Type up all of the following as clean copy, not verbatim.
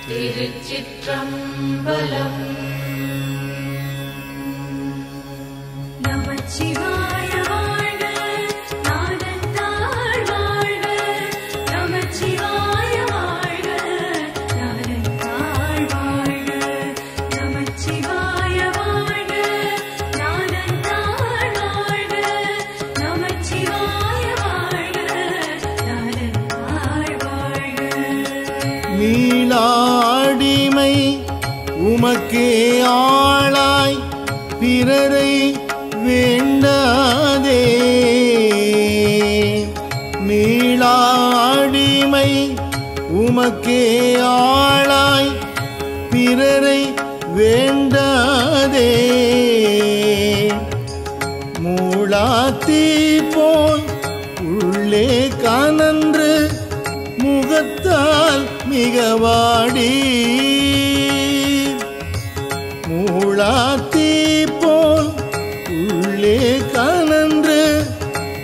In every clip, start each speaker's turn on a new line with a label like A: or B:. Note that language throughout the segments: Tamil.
A: திருச்சிற்றம்பலம்.
B: நமச்சிவாய வாழ்க, நாதந்தாள் வாழ்க. நமச்சிவாய வாழ்க, நாதந்தாள் வாழ்க. நமச்சிவாய வாழ்க, நாதந்தாள் வாழ்க. நமச்சிவாய வாழ்க, நாதந்தாள் வாழ்க.
C: மீளாடிமை உமக்கே ஆளாய் பிறரை வேண்டாதே. மீளாடிமை உமக்கே ஆளாய் பிறரை வேண்டாதே. மூளாத்தீ போல் உள்ளே கனன்று முகத்தால் மிகவாடி. மூளாத்தீ போல் உள்ளே கனன்று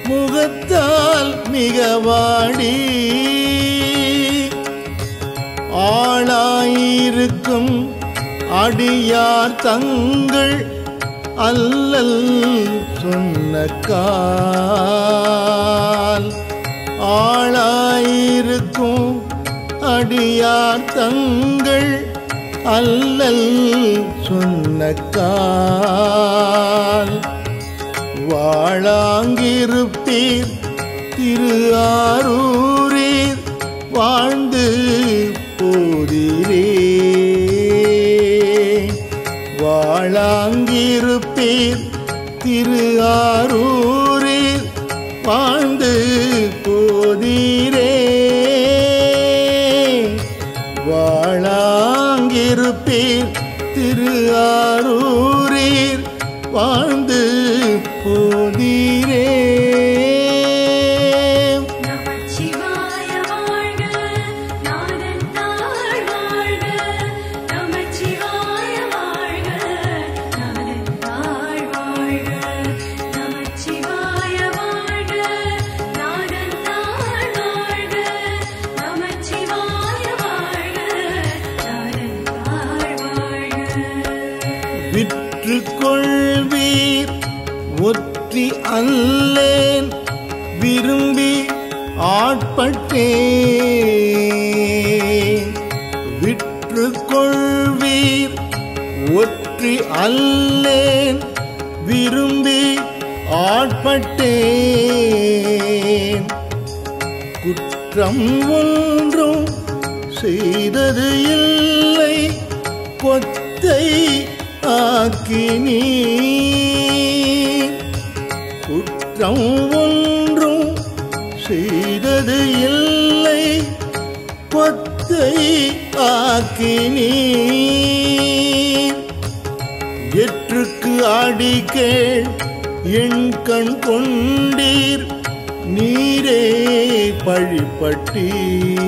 C: முகத்தால் மிகவாடி. ஆளாயிருக்கும் அடியார் தங்கள் அல்லல் சொன்ன கால். ஆளாயிருக்கும் அடியார் தங்கள் அல்லல் சொன்ன கால். வாழாங்கிருப்பீர் திரு ஆரூரீர் வாழ்ந்து போதிரே. வாழாங்கிருப்பீர் திரு ஆரூரீர் வாழ்ந்து போதிரே. வாழாங்கிருப்பீர் திரு ஆரூரீர் வாழ்ந்து போதிரே.
B: நமச்சிவாய வாழ்க, நாதந்தாள் வாழ்க. நமச்சிவாய வாழ்க, நாதந்தாள் வாழ்க. நமச்சிவாய வாழ்க, நாதந்தாள் வாழ்க. நமச்சிவாய வாழ்க, நாதந்தாள் வாழ்க.
C: விற்று கொள்வீர் ஒற்றி அல்லேன் விரும்பி ஆட்பட்டேன். விற்று கொள்வீர் ஒற்றி அல்லேன் விரும்பி ஆட்பட்டேன். குற்றம் ஒன்றும் செய்தது இல்லை கொத்தை ஆக்கினீ. குற்றம் ஒன்றும் செய்தது இல்லை கொத்தை ஆக்கினீ. எற்றுக்கு அடிக்கேள் என் கண் கொண்டீர் நீரே பழிப்பட்டீர்.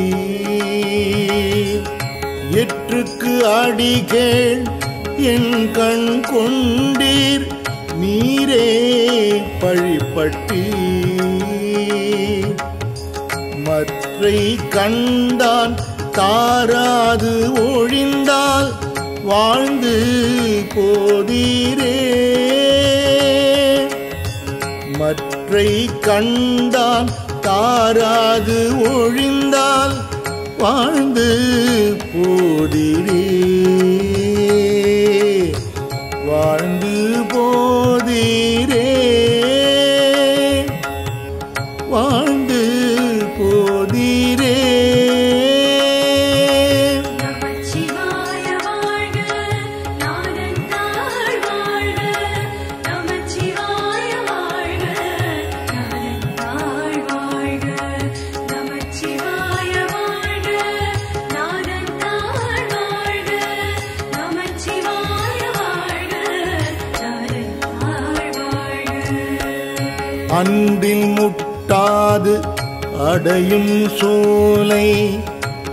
C: எற்றுக்கு அடிக்கேள் என் கண் கொண்டீர் நீரே பழிப்பட்டீர். மற்றை கண்டான் தாராது ஒழிந்தால் வாழ்ந்து போதீரே. மற்றை கண்டான் தாராது ஒழிந்தால் வாழ்ந்து போதீரே. வாழ்ந்து போதீரே. வாழ்ந்து போதீரே.
B: நமச்சிவாய வாழ்க, நாதந்தாள் வாழ்க. நமச்சிவாய வாழ்க, நாதந்தாள் வாழ்க. நமச்சிவாய வாழ்க, நாதந்தாள் வாழ்க. நமச்சிவாய வாழ்க, நாதந்தாள் வாழ்க.
C: அன்பின் முட்டாது அடையும் சோலை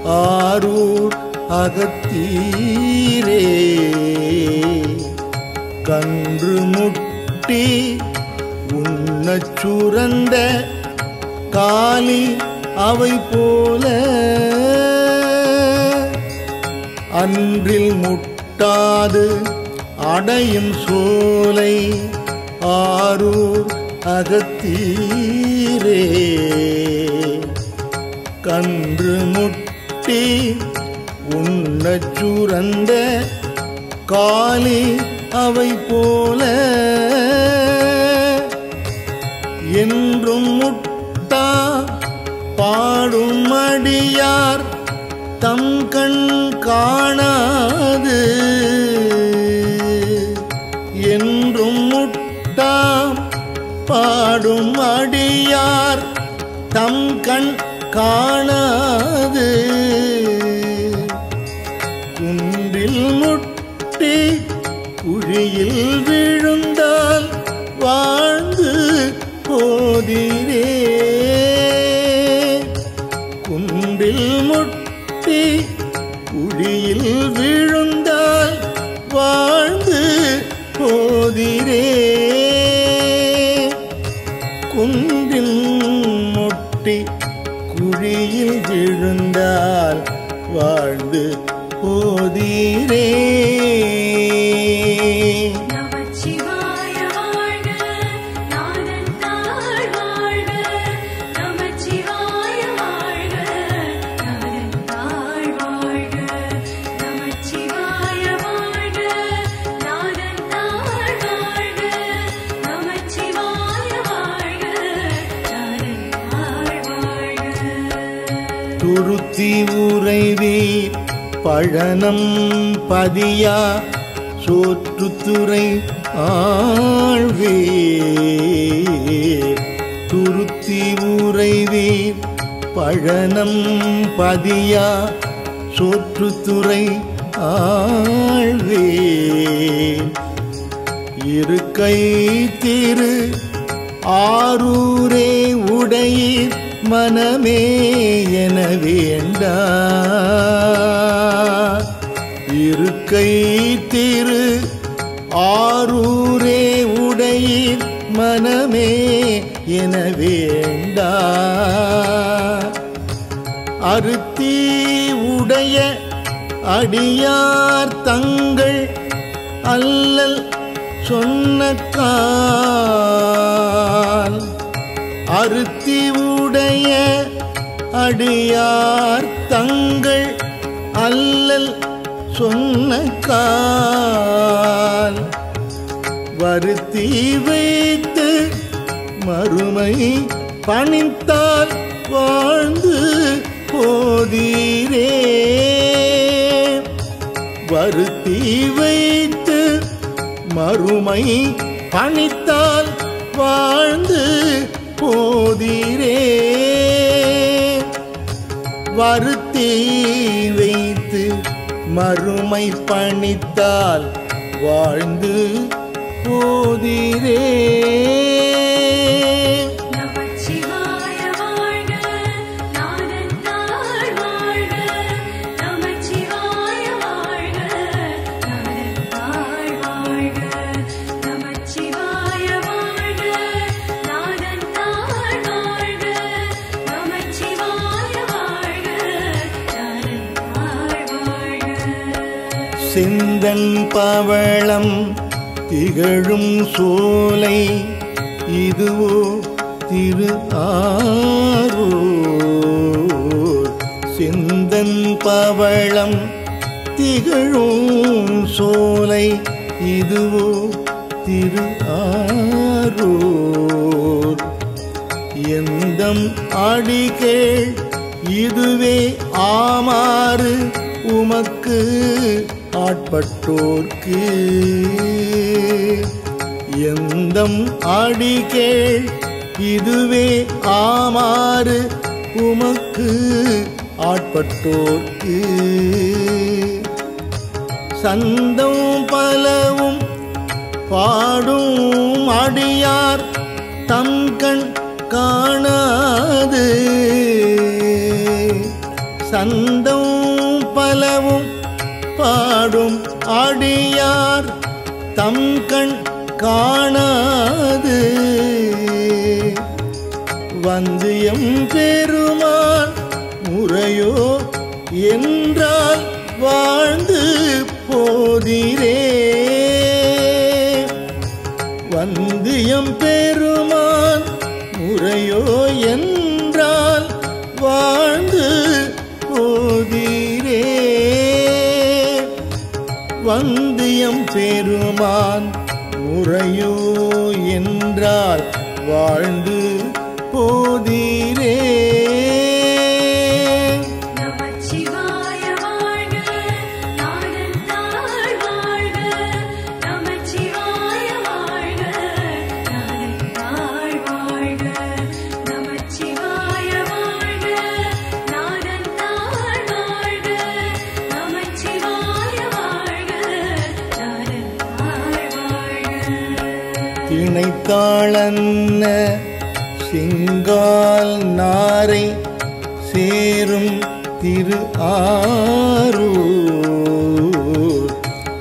C: ஆரூர் அகத்தீரே. கன்று முட்டி உண்ணச் சுரந்த காலி அவை போல அன்றில் முட்டாது அடையும் சோலை ஆரூர் அகத்தீரே. கன்று முட்டி உண்ணச் சுரந்த காலி அவை போல என்றும் முட்டா பாடும் அடியார் தம் கண் காணாது. என்றும் முட்டா பாடும் அடியார் தம் கண் காணாது. குன்றில் முட்டி குழியில் விழுந்தால் வாழ்ந்து போதிரே. குன்றில் முட்டி குழியில் விழுந்தால் வாழ்ந்து போதிரே. குன்றில் முட்டி குழியில் விழுந்தால் வாழ்ந்து போதிரே.
B: நமச்சிவாய வாழ்க நாதன் தாழ் வாழ்க. நமச்சிவாய வாழ்க நாதன் தாழ் வாழ்க. நமச்சிவாய வாழ்க நாதன் தாழ் வாழ்க. நமச்சிவாய வாழ்க நாதன் தாழ் வாழ்க.
C: துருத்தி உறைவீர் பழனம் பதியா சோற்றுத்துறை ஆழ்வீர். துருத்தி உறைவீர் பழனம் பதியா சோற்றுத்துறை ஆழ்வீர். இருக்கை திரு ஆரூரே உடையீர் மனமே என வேண்டா. இருக்கை திரு ஆரூரே உடையீர் மனமே என வேண்டா. அருத்தி உடைய அடியார் தங்கள் அல்லல் சொன்னக்கால். அருத்தி உடைய அடியார் தங்கள் அல்லல் சொன்னக்கால். வருத்தி வைத்து மறுமை பணித்தால் வாழ்ந்து போதிரே. வருத்தி வைத்து மறுமை பணித்தால் வாழ்ந்து போதிரே. வருத்தி வைத்து மறுமை பணித்தால் வாழ்ந்து போதிரே.
B: நமச்சிவாய வாழ்க நாதன் தாழ் வாழ்க. நமச்சிவாய வாழ்க நாதன் தாழ் வாழ்க. நமச்சிவாய வாழ்க நாதன் தாழ் வாழ்க. நமச்சிவாய வாழ்க நாதன் தாழ் வாழ்க.
C: சிந்தன் பவளம் திகழும் சோலை இதுவோ திரு ஆரூர். சிந்தன் பவளம் திகழும் சோலை இதுவோ திரு ஆரூர். எந்தம் அடிகேள் இதுவே ஆமாறு உமக்கு ஆட்பட்டோர்க்கு. எந்தம் அடிகேள் இதுவே ஆமாறு உமக்கு ஆட்பட்டோர்க்கு. சந்தம் பலவும் பாடும் அடியார் தம் கண் காணாது. சந்தம் பலவும் பாடும் அடியார் தம் கண் காணாது. வந்தியம் பெருமான் முறையோ என்றால் வாழ்ந்து போதிரே. வந்தியம் பெருமான் முறையோ என்றால் வாழ்ந்து போதிரே. வந்தியம் பெருமான் முறையோ என்றால் வாழ்ந்து போதிரே.
B: நமச்சிவாய வாழ்க நாடெந்தாள் வாழ்க. நமச்சிவாய வாழ்க நாடெந்தாள் வாழ்க. நமச்சிவாய வாழ்க நாடெந்தாள் வாழ்க. நமச்சிவாய வாழ்க நாடெந்தாள் வாழ்க.
C: திணைத்தாளன்ன சிங்கால் நாரை சேரும் திரு ஆரூர்.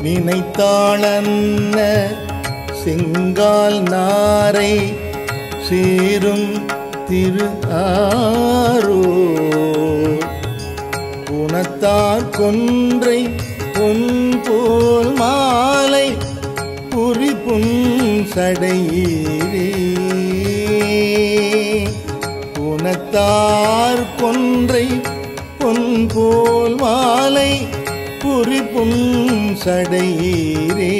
C: நினைத்தாளன்ன சிங்கால் நாரை சேரும் திரு ஆரூர். குணத்தார் கொன்றை பொன் போல் மாலை புரிபுன் சடையீரே. குணத்தார் கொன்றை பொன் போல் மாலை புரிபுன் சடையீரே.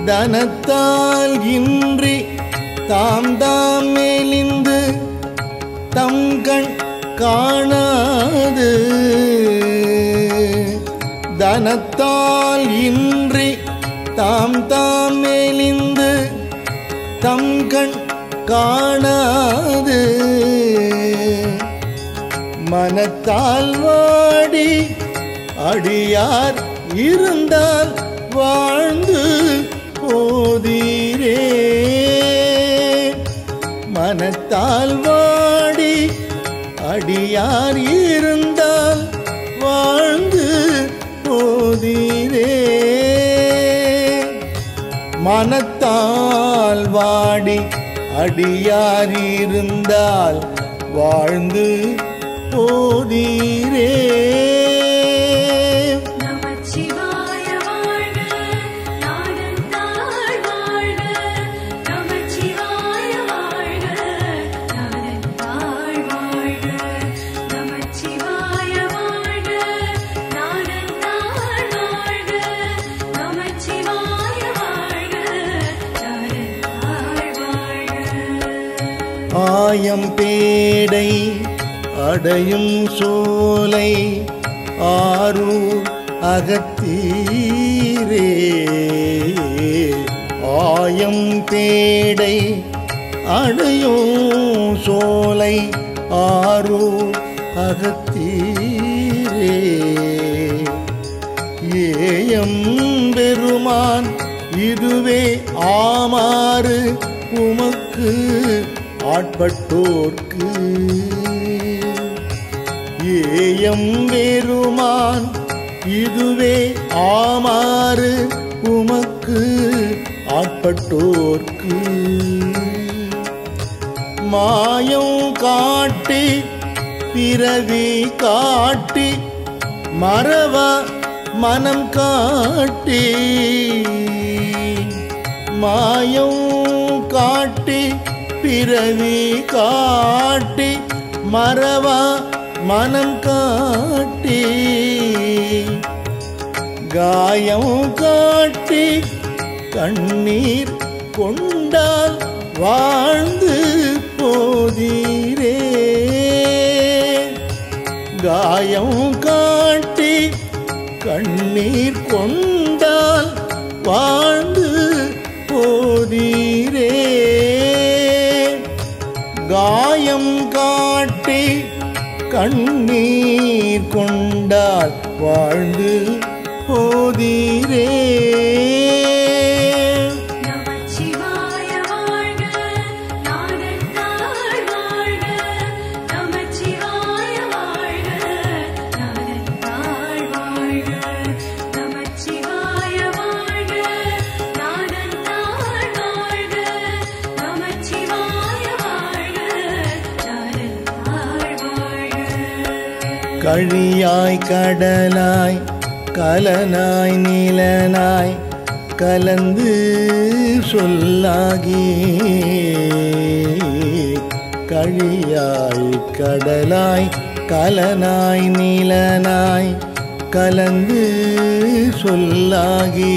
C: தனத்தால் இன்றி தாம் தாம் மெலிந்து தம் கண் காணாது. தனத்தால் இன்றி தாம் தாம் மெலிந்து தம் கண் காணாது. மனத்தால் வாடி அடியார் இருந்தால் வாழ்ந்து போதிரே. மனத்தால் வாடி அடியார் இருந்தால் வாழ்ந்து போதிரே. மனத்தால் வாடி அடியார் இருந்தால் வாழ்ந்து போதிரே.
B: நமச்சிவாய வாழ்க நாடெந்தாள் வாழ்க. நமச்சிவாய வாழ்க நாடெந்தாள் வாழ்க. நமச்சிவாய வாழ்க நாடெந்தாள் வாழ்க. நமச்சிவாய வாழ்க நாடெந்தாள் வாழ்க.
C: ஆயம் பேடை அடையும் சோலை ஆரூர் அகத்தீரே. ஆயம் பேடை அடையும் சோலை ஆரூர் அகத்தீரே. ஏயம் பெருமான் இதுவே ஆமாறு உமக்கு ஆட்பட்டோர்க்கு. ஏயம் பெருமான் இதுவே ஆமாறு உமக்கு ஆட்பட்டோர்க்கு. மாயம் காட்டி பிறவி காட்டி மறவ மனம் காட்டி. மாயம் காட்டி பிறவி காட்டி மறவா மனம் காட்டி. காயம் காட்டி கண்ணீர் கொண்டால் வாழ்ந்து போதிரே. காயம் காட்டி கண்ணீர் கொண்டால் வாழ்ந்து போதிரே. காயம் காட்டி கண்ணீர் கொண்டால் வாழ்ந்து போதிரே.
B: நமச்சிவாய வாழ்க நாடெந்தாள் வாழ்க. நமச்சிவாய வாழ்க நாடெந்தாள் வாழ்க. நமச்சிவாய வாழ்க நாடெந்தாள் வாழ்க. நமச்சிவாய வாழ்க நாடெந்தாள் வாழ்க.
C: கழியாய் கடலாய் கலனாய் நிலனாய் கலந்து சொல்லாகி கழியாய் கடலாய் கலனாய் நிலனாய் கலந்து சொல்லாகி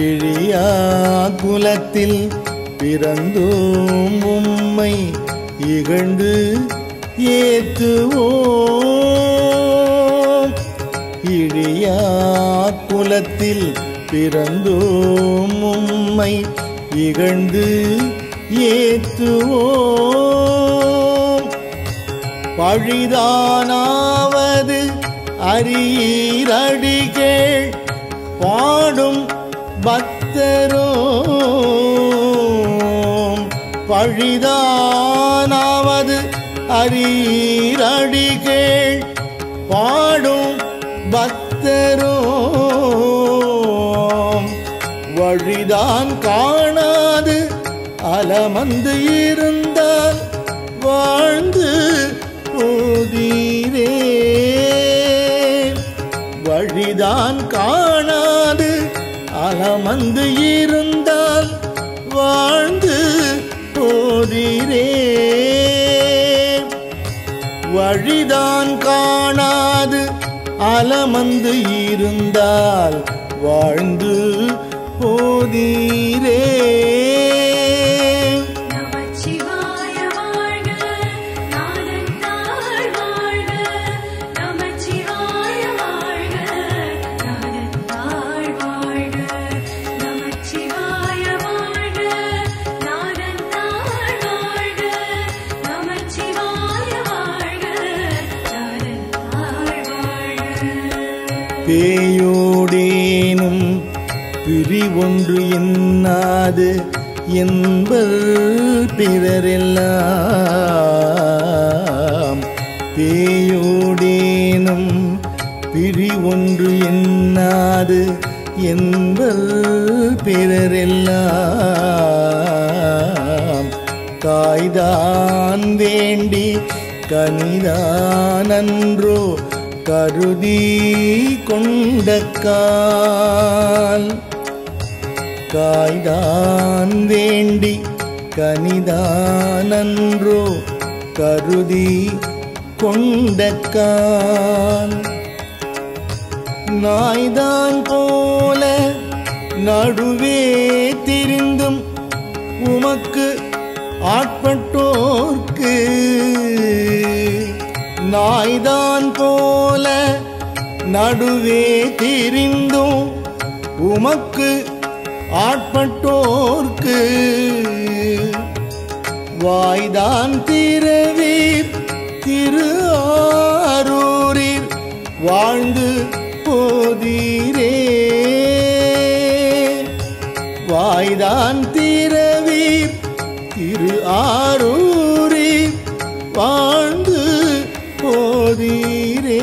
C: இழியா குலத்தில் பிறந்தோம் உம்மை இகழ்ந்து ஏத்துவோம். இழியா குலத்தில் பிறந்தோம் உம்மை இகழ்ந்து ஏத்துவோம். பழிதானாவது அரீரடிகள் பாடும் பக்தரோம். பழிதானாவது அரீரடிகள் பாடும் பக்தரோம். வழிதான் காணாது அலமந்து இருந்தால் வாழ்ந்து போதீரே. வழிதான் காணாது அலமந்து இருந்தால் வாழ்ந்து போதீரே. வழிதான் காணாது அலமந்து இருந்தால் வாழ்ந்து போதீரே.
B: நமச்சிவாய வாழ்க நாதன் தாழ் வாழ்க. நமச்சிவாய வாழ்க நாதன் தாழ் வாழ்க. நமச்சிவாய வாழ்க நாதன் தாழ் வாழ்க. நமச்சிவாய வாழ்க நாதன் தாழ் வாழ்க.
C: பேயோடேனும் பிரிவொன்று என்னாது என்பர் பிறரெல்லாம். பேயோடேனும் பிரிவொன்று என்னாது என்பர் பிறரெல்லாம். காய்தான் வேண்டி கனிதானன்றோ கருதி கொண்டக்கால். காய்தான் வேண்டி கனிதானன்றோ கருதி கொண்டக்கால். நாய்தான் போல நடுவே திரிந்தும் உமக்கு ஆட்பட்டோர்க்கு. நாய்தான் போல நடுவே திரிந்தும் உமக்கு ஆட்பட்டோர்க்கு. வாய்தான் திரவீர் திரு ஆரூரில் வாழ்ந்து போதீரே. வாய்தான் திரவீர் திரு ஆரூரில் வாழ்ந்து போதீரே.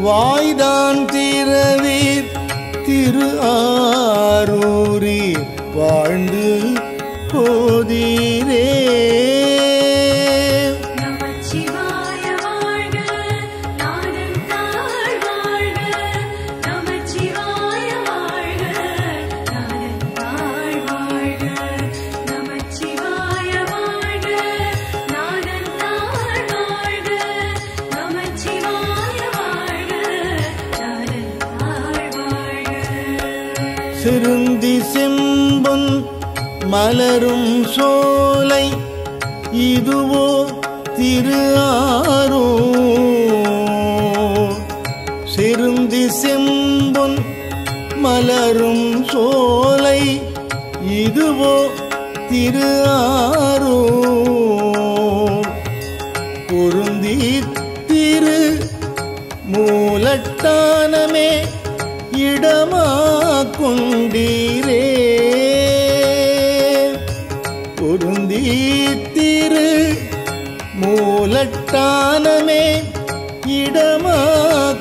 C: வாய்தான் திரவீர் திரு ஆரூரி வாழ்ந்து போதீரே.
B: நமச்சிவாய வாழ்க நாதன் தாழ் வாழ்க. நமச்சிவாய வாழ்க நாதன் தாழ் வாழ்க. நமச்சிவாய வாழ்க நாதன் தாழ் வாழ்க. நமச்சிவாய வாழ்க நாதன் தாழ் வாழ்க.
C: சிறுந்தி செம்பொன் மலரும் சோலை இதுவோ திரு ஆரூர். சிறுந்தி செம்பொன் மலரும் சோலை இதுவோ திரு ஆரூர். பொருந்தி திரு மூலட்டானமே இடமா கொண்டீரே. பொருந்தி திரு மூலட்டானமே இடமா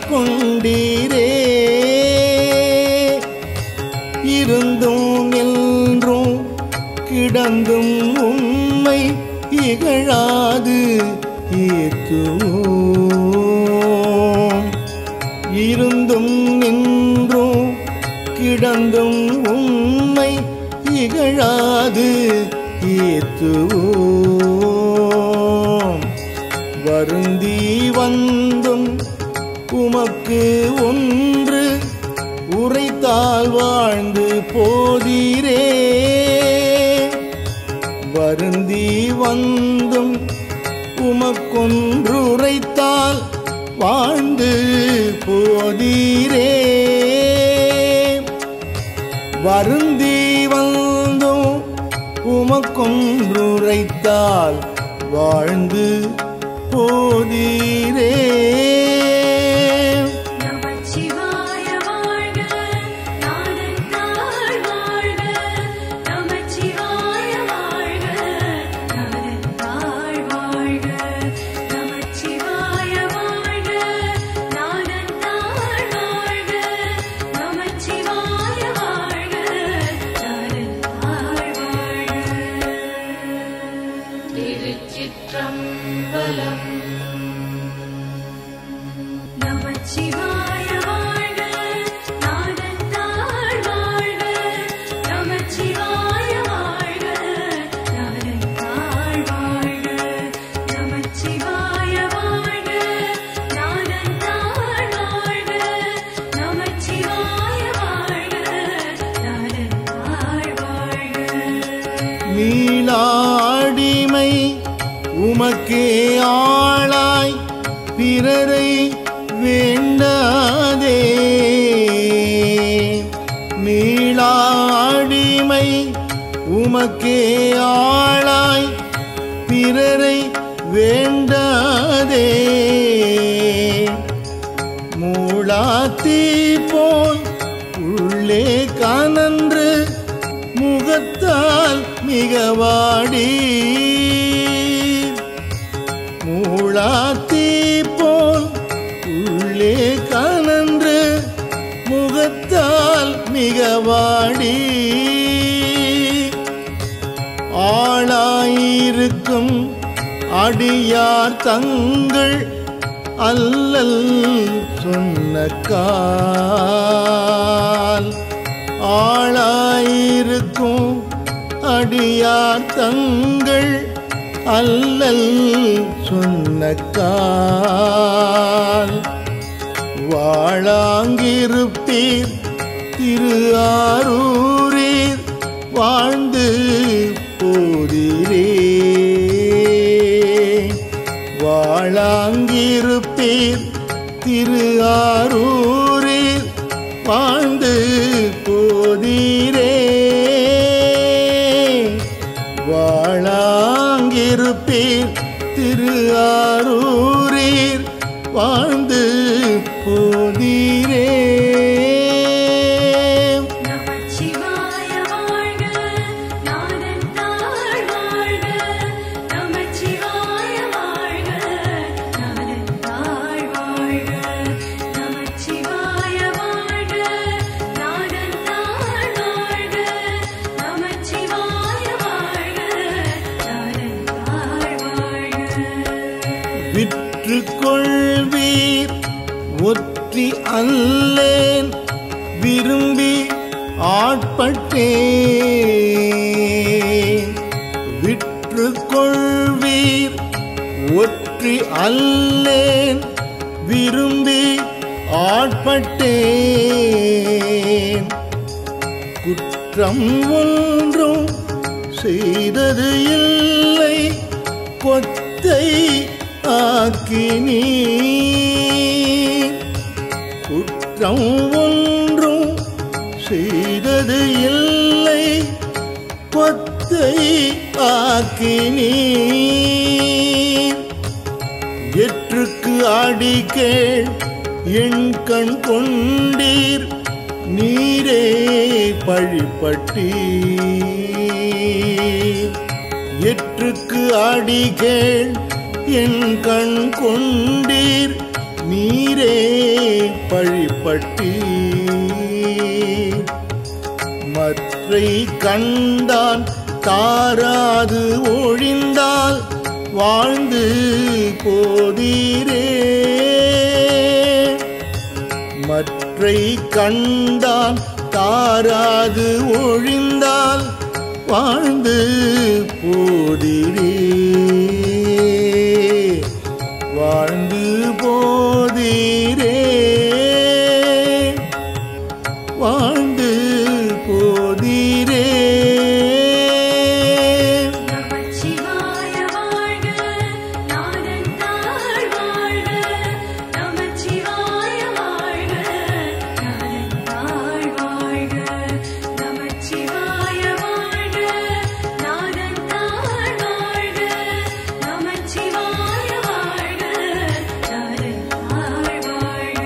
C: கொண்டீரே. இருந்தும் என்றும் கிடந்தும் உம்மை இகழாது ஏத்துவோம். இருந்தும் நின்றும் கிடந்தும் உம்மை இகழாது ஏத்துவோம். வருந்தி வந்தும் உமக்கு ஒன்று உரைத்தால் வாழ்ந்து போதீரே. வருந்தி வந்தும் உமக்கொன்று உரைத்தால் வாழ்ந்து போதீரே. வருந்தி வந்தும் உமக்கொன்று உரைத்தால் வாழ்ந்து போதீரே.
B: நமச்சிவாய வாழ்க, நாதன் தாழ் வாழ்க. நமச்சிவாய வாழ்க, நாதன் தாழ் வாழ்க. நமச்சிவாய வாழ்க, நாதன் தாழ் வாழ்க. நமச்சிவாய வாழ்க, நாதன் தாழ் வாழ்க. திருச்சிற்றம்பலம். நமச்சிவாய வாழ்க, நாதன் தாழ் வாழ்க. நமச்சிவாய வாழ்க, நாதன் தாழ் வாழ்க. நமச்சிவாய வாழ்க, நாதன் தாழ் வாழ்க. நமச்சிவாய வாழ்க, நாதன் தாழ் வாழ்க.
C: மீளாடிமை உமக்கே ஆளாய் பிறரை வேண்டாதே. மீளாடிமை உமக்கே ஆளாய் பிறரை வேண்டாதே. மூளாத்தீ போல் உள்ளே கனன்று முகத்தால் மிகவாடி. மூளாத்தீ போல் உள்ளே கனன்று முகத்தால் மிகவாடி. ஆளாயிருக்கும் அடியார் தங்கள் அல்லல் சொன்னக்கால். ஆளாயிருக்கும் அடியார் தங்கள் அல்லல் சொன்னக்கால். வாழாங்கிருப்பீர் திரு ஆரூரீர் வாழ்ந்து போதீரே. வாழாங்கிருப்பீர் திரு ஆரூரீர் வாழ்ந்து போதீரே. வாழாங்கிருப்பீர் திரு ஆரூரீர் வாழ்ந்து போதீரே.
B: நமச்சிவாய வாழ்க, நாதன் தாழ் வாழ்க. நமச்சிவாய வாழ்க, நாதன் தாழ் வாழ்க. நமச்சிவாய வாழ்க, நாதன் தாழ் வாழ்க. நமச்சிவாய வாழ்க, நாதன் தாழ் வாழ்க.
C: விற்று கொள்வீர் ஒற்றி அல்லேன் விரும்பி ஆட்பட்டேன். விற்று கொள்வீர் ஒற்றி அல்லேன் விரும்பி ஆட்பட்டேன். குற்றம் ஒன்றும் செய்தது இல்லை கொத்தை ஆக்கினீ. குற்றம் ஒன்றும் செய்தது இல்லை கொத்தை ஆக்கினீ. எற்றுக்கு அடிக்கேள் என் கண் கொண்டீர் நீரே பழிப்பட்டீர். எற்றுக்கு அடிக்கேள் என் கண் கொண்டீர் நீரே பழிப்பட்டீர். மற்றை கண்டான் தாராது ஒழிந்தால் வாழ்ந்து போதீரே. மற்றை கண்டான் தாராது ஒழிந்தால் வாழ்ந்து போதீரே. வாழ்ந்து போதீரே. வாழ்ந்து போதீரே.
B: நமச்சிவாய வாழ்க நாதன் தாழ் வாழ்க. நமச்சிவாய வாழ்க நாதன் தாழ் வாழ்க. நமச்சிவாய வாழ்க நாதன் தாழ் வாழ்க. நமச்சிவாய வாழ்க நாதன் தாழ் வாழ்க.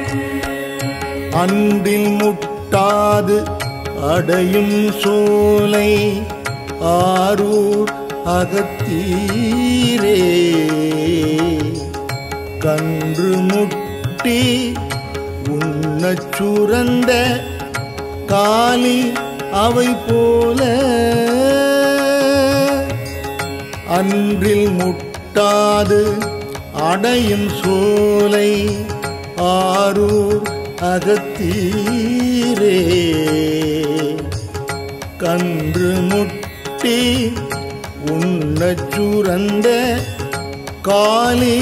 C: அன்பில் முட்டாது அடையும் சோலை ஆரூர் அகத்தீரே. கன்று முட்டி உண்ணச் சுரந்த காலி அவை போல அன்றில் முட்டாது அடையும் சோலை ஆரூர் அகத்தீரே. கன்று முட்டி உண்ணச் சுரந்த காலி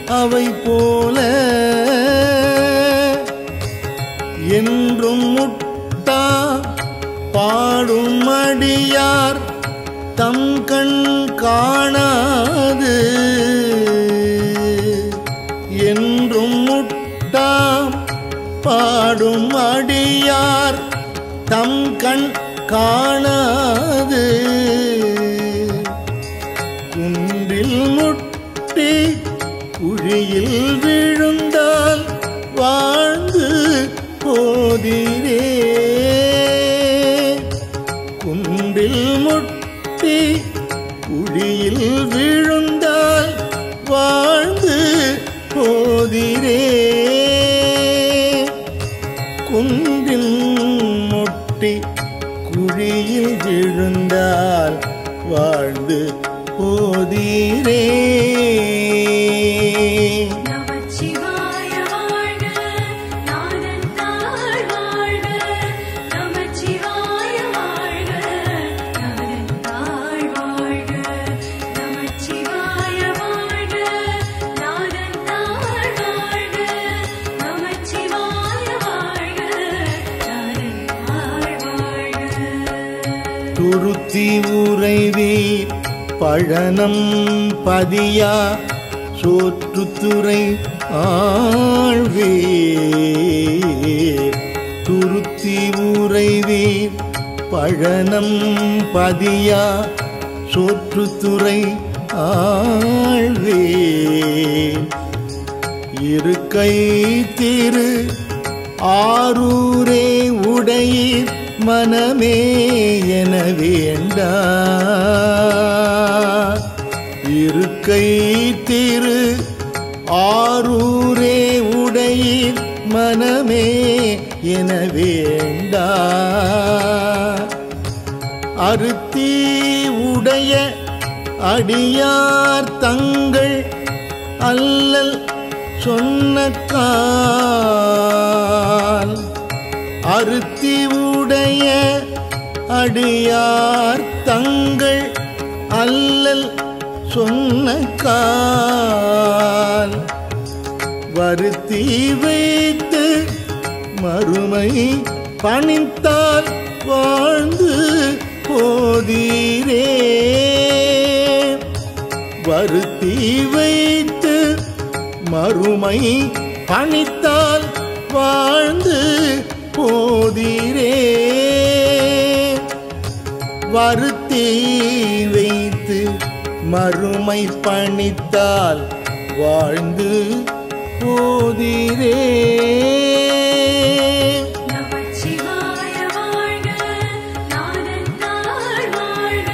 C: அவை போல என்றும் முட்டா பாடும் அடியார் தம் கண் காணாது. என்றும் முட்டா பாடும் அடியார் தம் கண் காணாது. குன்றில் முட்டி குழியில் விழுந்தால் வாழ்ந்து போதீரே. குன்றில் முட்டி குழியில் விழுந்தால் வாழ்ந்து போதீரே. குன்றில் முட்டி குழியில் விழுந்தால் வாழ்ந்து போதீரே.
B: நமச்சிவாய வாழ்க நாதன் தாழ் வாழ்க. நமச்சிவாய வாழ்க நாதன் தாழ் வாழ்க. நமச்சிவாய வாழ்க நாதன் தாழ் வாழ்க. நமச்சிவாய வாழ்க நாதன் தாழ் வாழ்க.
C: துருத்தி உறைவீர் பழனம் பதியா சோற்றுத்துறை ஆழ்வீர். துருத்தி உறைவீர் பழனம் பதியா சோற்றுத்துறை ஆழ்வீர். இருக்கை திரு ஆரூரே உடையீர் மனமே என வேண்டா. இருக்கை திரு ஆரூரே உடையீர் மனமே என வேண்டா. அருத்தி உடைய அடியார் தங்கள் அல்லல் சொன்னக்கால். அருத்தி உடைய அடியார் தங்கள் அல்லல் சொன்னக்கால். வருத்தி வைத்து மறுமை பணித்தால் வாழ்ந்து போதீரே. வருத்தி வைத்து மறுமை பணித்தால் வாழ்ந்து போதீரே. வருத்தி வைத்து மறுமை பணித்தால் வாழ்ந்து போதீரே.
B: நமச்சிவாய வாழ்க நாதன் தாழ் வாழ்க.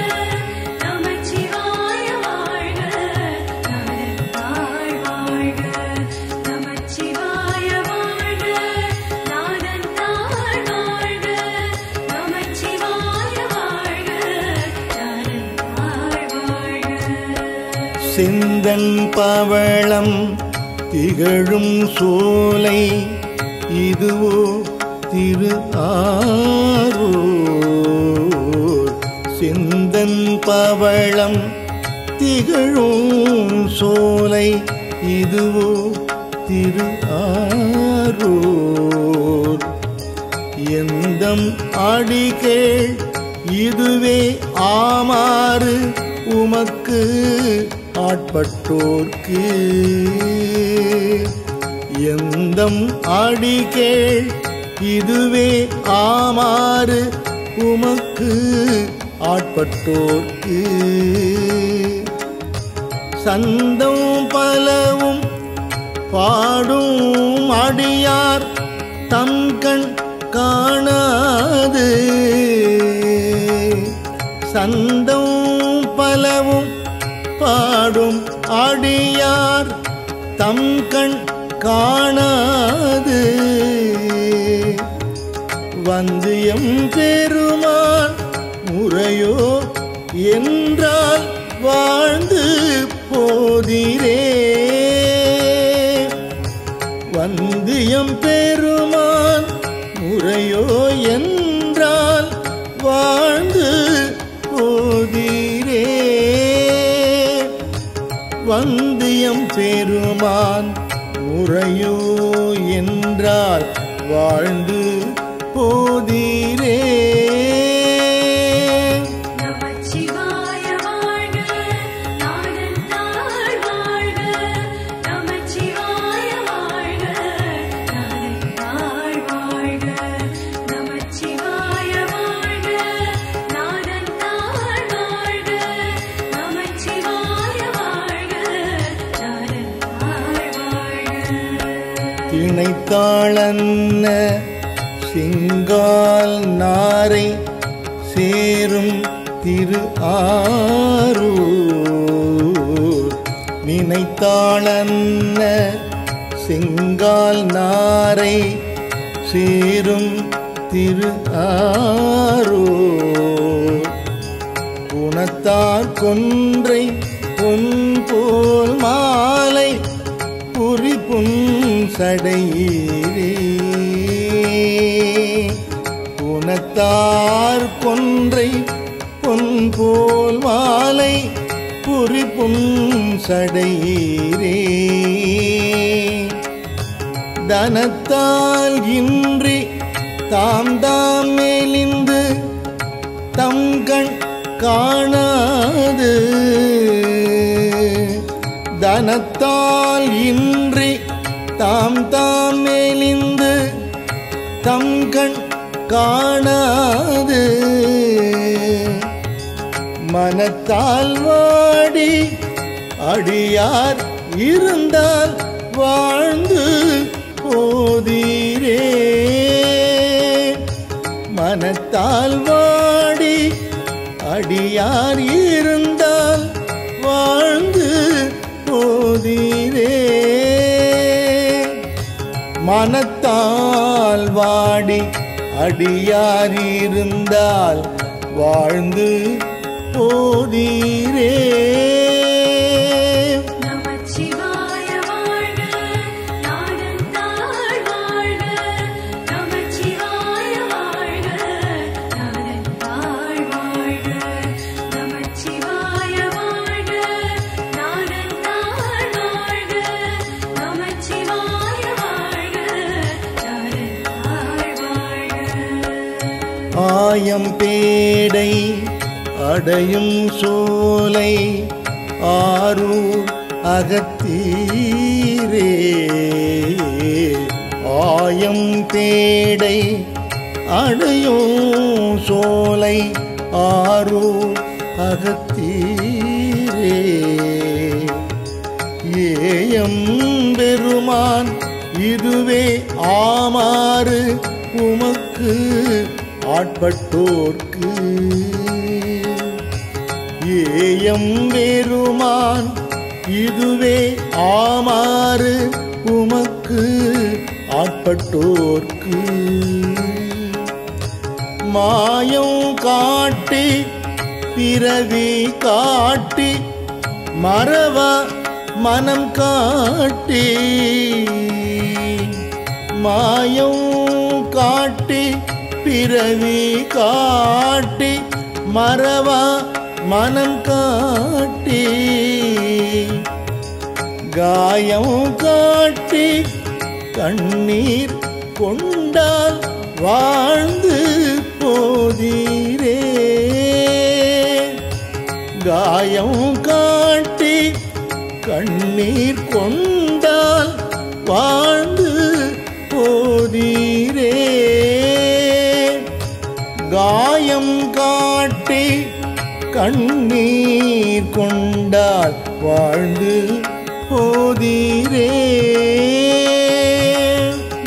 B: நமச்சிவாய வாழ்க நாதன் தாழ் வாழ்க. நமச்சிவாய வாழ்க நாதன் தாழ் வாழ்க. நமச்சிவாய வாழ்க நாதன்
C: செந்தன் பவளம் திகழும் சோலை இதுவோ திரு ஆரூர். செந்தன் பவளம் திகழும் சோலை இதுவோ திரு ஆரூர். எந்தம் அடிகேள் இதுவே ஆமாறு உமக்கு ஆட்பட்டோர்க்கு. எந்தம் அடிகேள் இதுவே ஆமாறு உமக்கு ஆட்பட்டோர்க்கு. சந்தம் பலவும் பாடும் அடியார் தம்கண் காணாது. சந்தம் பலவும் பாடும் அடியார் தம்கண் காணாது. வந்தியம் பெருமான் முறையோ என்றால் வாழ்ந்து போதிரே. வந்தியம் பெருமான் முறையோ என்றால் வாழ்ந்து போதிரே. வந்தியம் பெருமான் முறையோ என்றால் வாழ்ந்து போதிரே.
B: நமச்சிவாய வாழ்க நாதன் தாழ் வாழ்க. நமச்சிவாய வாழ்க நாதன் தாழ் வாழ்க. நமச்சிவாய வாழ்க நாதன் தாழ் வாழ்க. நமச்சிவாய வாழ்க நாதன் தாழ் வாழ்க.
C: திணைத்தாளன்ன சிங்கால் நாரை சேரும் திரு ஆரூர். நினைத்தாளன்ன சிங்கால் நாரை சேரும் திரு ஆரூர். குணத்தார் கொன்றை பொன் போல் மாலை புரிபுன் சடையீரே. குணத்தார் கொன்றை பொன் போல் மாலை புரிபுன் சடையீரே. தனத்தால் இன்றி தாம் தாம் மெலிந்து தம்கண் காணாது. தனத்தால் இன்றி தாம் தாம் மெலிந்து தம்கண் காணாது. மனத்தால் வாடி அடியார் இருந்தால் வாழ்ந்து போதிரே. மனத்தால் வாடி அடியார் இருந்தால் வாழ்ந்து போதிரே. மனத்தால் வாடி அடியார் இருந்தால் வாழ்ந்து போதிரே.
B: நமச்சிவாய வாழ்க நாதன் தாழ் வாழ்க. நமச்சிவாய வாழ்க நாதன் தாழ் வாழ்க. நமச்சிவாய வாழ்க நாதன் தாழ் வாழ்க. நமச்சிவாய வாழ்க நாதன் தாழ் வாழ்க.
C: ஆயம் பேடை அடையும் சோலை ஆரூர் அகத்தீரே. ஆயம் பேடை அடையும் சோலை ஆரூர் அகத்தீரே. ஏயம் பெருமான் இதுவே ஆமாறு உமக்கு ஆட்பட்டோர்க்கு. ஏயம் பெருமான் இதுவே ஆமாறு உமக்கு ஆட்பட்டோர்க்கு. மாயம் காட்டி பிறவி காட்டி மறவா மனம் காட்டி மாயம் காட்டி பிறவி காட்டி மறவா மனம் காட்டி காயம் காட்டி கண்ணீர் கொண்டால் வாழ்ந்து போதீரே காயம் காட்டி கண்ணீர் கொண்டால் வாழ்ந்து போதீரே காயம் காட்டி கண்ணீர் கொண்டால் வாழ்ந்து போதீரே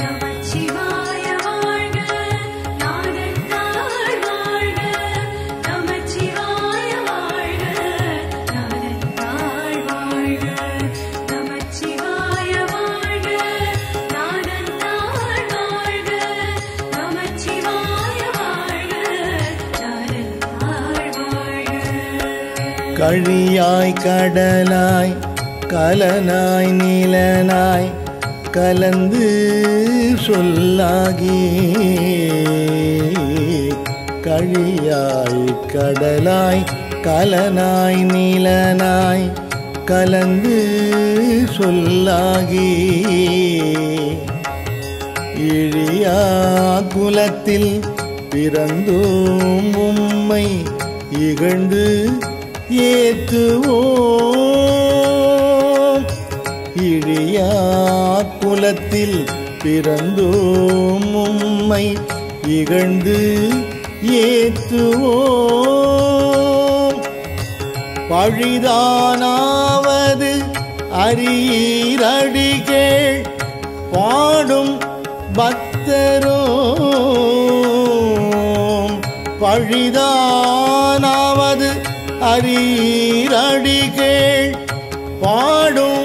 B: நமச்சிவாய வாழ்க நாதந்தாள் வாழ்க நமச்சிவாய வாழ்க நாதந்தாள் வாழ்க நமச்சிவாய வாழ்க நாதந்தாள் வாழ்க நமச்சிவாய வாழ்க நாதந்தாள் வாழ்க
C: கழியாய் கடலாய் கலனாய் நீலனாய் கலந்து சொல்லாகி கழியாய் கடலாய் கலனாய் நீலனாய் கலந்து சொல்லாகி இழியா குலத்தில் பிறந்தோம் உம்மை இகழ்ந்து ஏத்துவோம் இழியா குலத்தில் பிறந்தோம் உம்மை இகழ்ந்து ஏத்துவோம் பழிதானாவது அரியடிகள் பாடும் பக்தரோம் பழிதானாவது அரியடிகள் பாடும்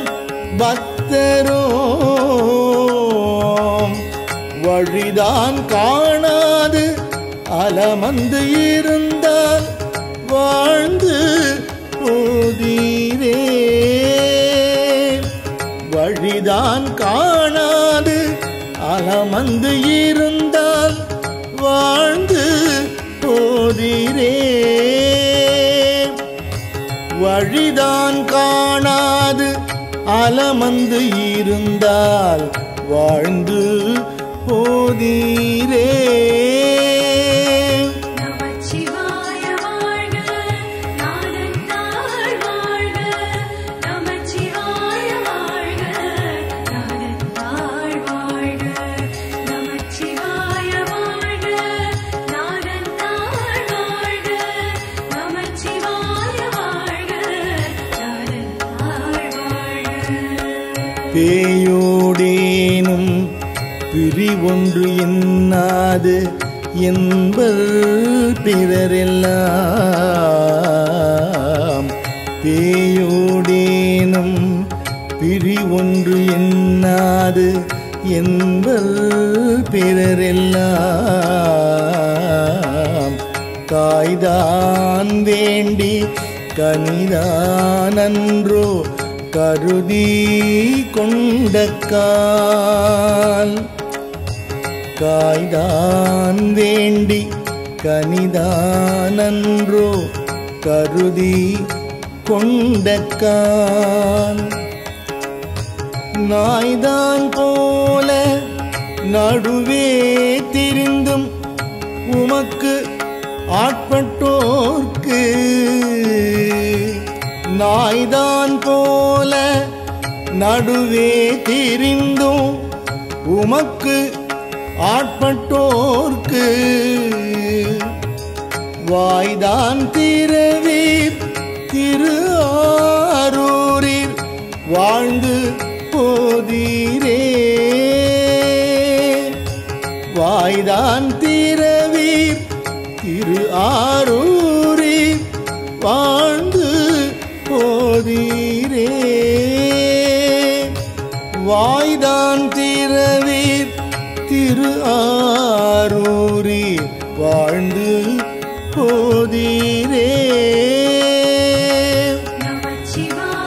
C: பக்தரோம் வழிதான் காணாது அலமந்து இருந்தால் வாழ்ந்து போதீரே வழிதான் காணாது அலமந்து இருந்தால் வாழ்ந்து போதீரே வழிதான் காணாது அலமந்து இருந்தால் வாழ்ந்து போதீரே
B: நமச்சிவாய வாழ்க நாதந்தாள் வாழ்க நமச்சிவாய வாழ்க நாதந்தாள் வாழ்க நமச்சிவாய வாழ்க நாதந்தாள் வாழ்க நமச்சிவாய வாழ்க நாதந்தாள் வாழ்க
C: பேயோடேனும் பிரிவொன்று என்னாது என்பர் பிறரெல்லாம் பேயோடேனும் பிரிவொன்று என்னாது என்பர் பிறரெல்லாம் காய்தான் வேண்டி கனிதானன்றோ கருதி கொண்டக்கால் காய்தான் வேண்டி கனிதானன்றோ கருதி கொண்டக்கால் நாய்தான் போல நடுவே திரிந்தும் உமக்கு ஆட்பட்டோர்க்கு நாய்தான் போல நடுவே திரிந்தும் உமக்கு ஆட்பட்டோர்க்கு வாய்தான் திறவீர் திரு ஆரூரில் வாழ்ந்து போதீரே வாய்தான் திறவீர் திரு ஆரூரில் வாழ்ந்து போதீரே வாய்தான் திறவீர் திரு ஆரூரில் வாழ்ந்து போதீரே
B: நமச்சிவாய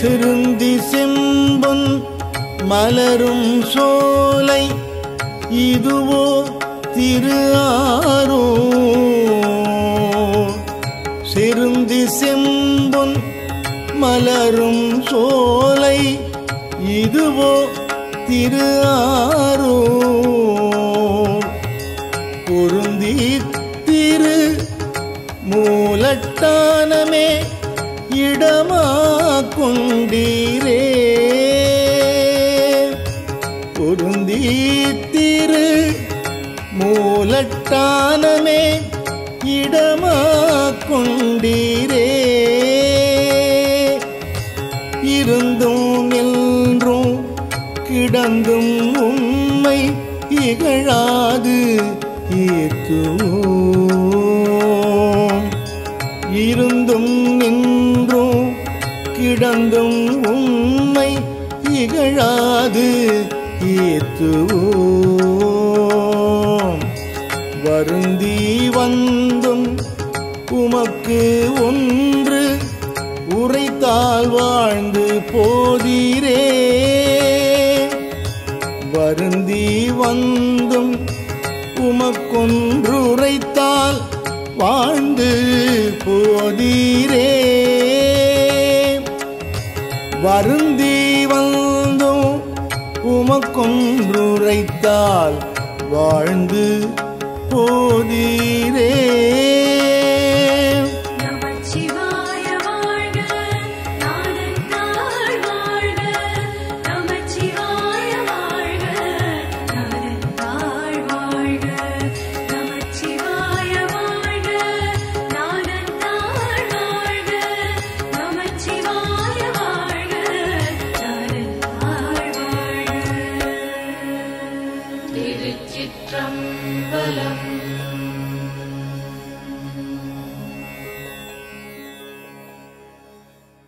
C: சிறுந்தி செம்பொன் மலரும் சோலை இதுவோ திரு ஆரூர். சிறுந்தி செம்பொன் மலரும் சோலை இதுவோ திரு ஆரூர். பொருந்தி திரு மூலட்டானமே இடமா கொண்டீரே. பொருந்தி திரு மூலட்டானமே இடமா கொண்டீரே. இருந்தும் நின்றும் கிடந்தும் உம்மை இகழாது ஏத்துவோம். இருந்தும் நின்றும் கிடந்தும் உம்மை இகழாது ஏத்துவோம். வருந்தி வந்தும் உமக்கு ஒன்று உரைத்தால் வாழ்ந்து போதீரே. வருந்தி வந்தும் உமக்கொன்று உரைத்தால் வாழ்ந்து போதீரே. வருந்தி வந்தும் உமக்கொன்று உரைத்தால் வாழ்ந்து போதீரே.
B: நமச்சிவாய வாழ்க நாதந்தாள் வாழ்க. நமச்சிவாய வாழ்க நாதந்தாள் வாழ்க. நமச்சிவாய வாழ்க நாதந்தாள் வாழ்க. நமச்சிவாய வாழ்க நாதந்தாள் வாழ்க. திருச்சிற்றம்பலம்.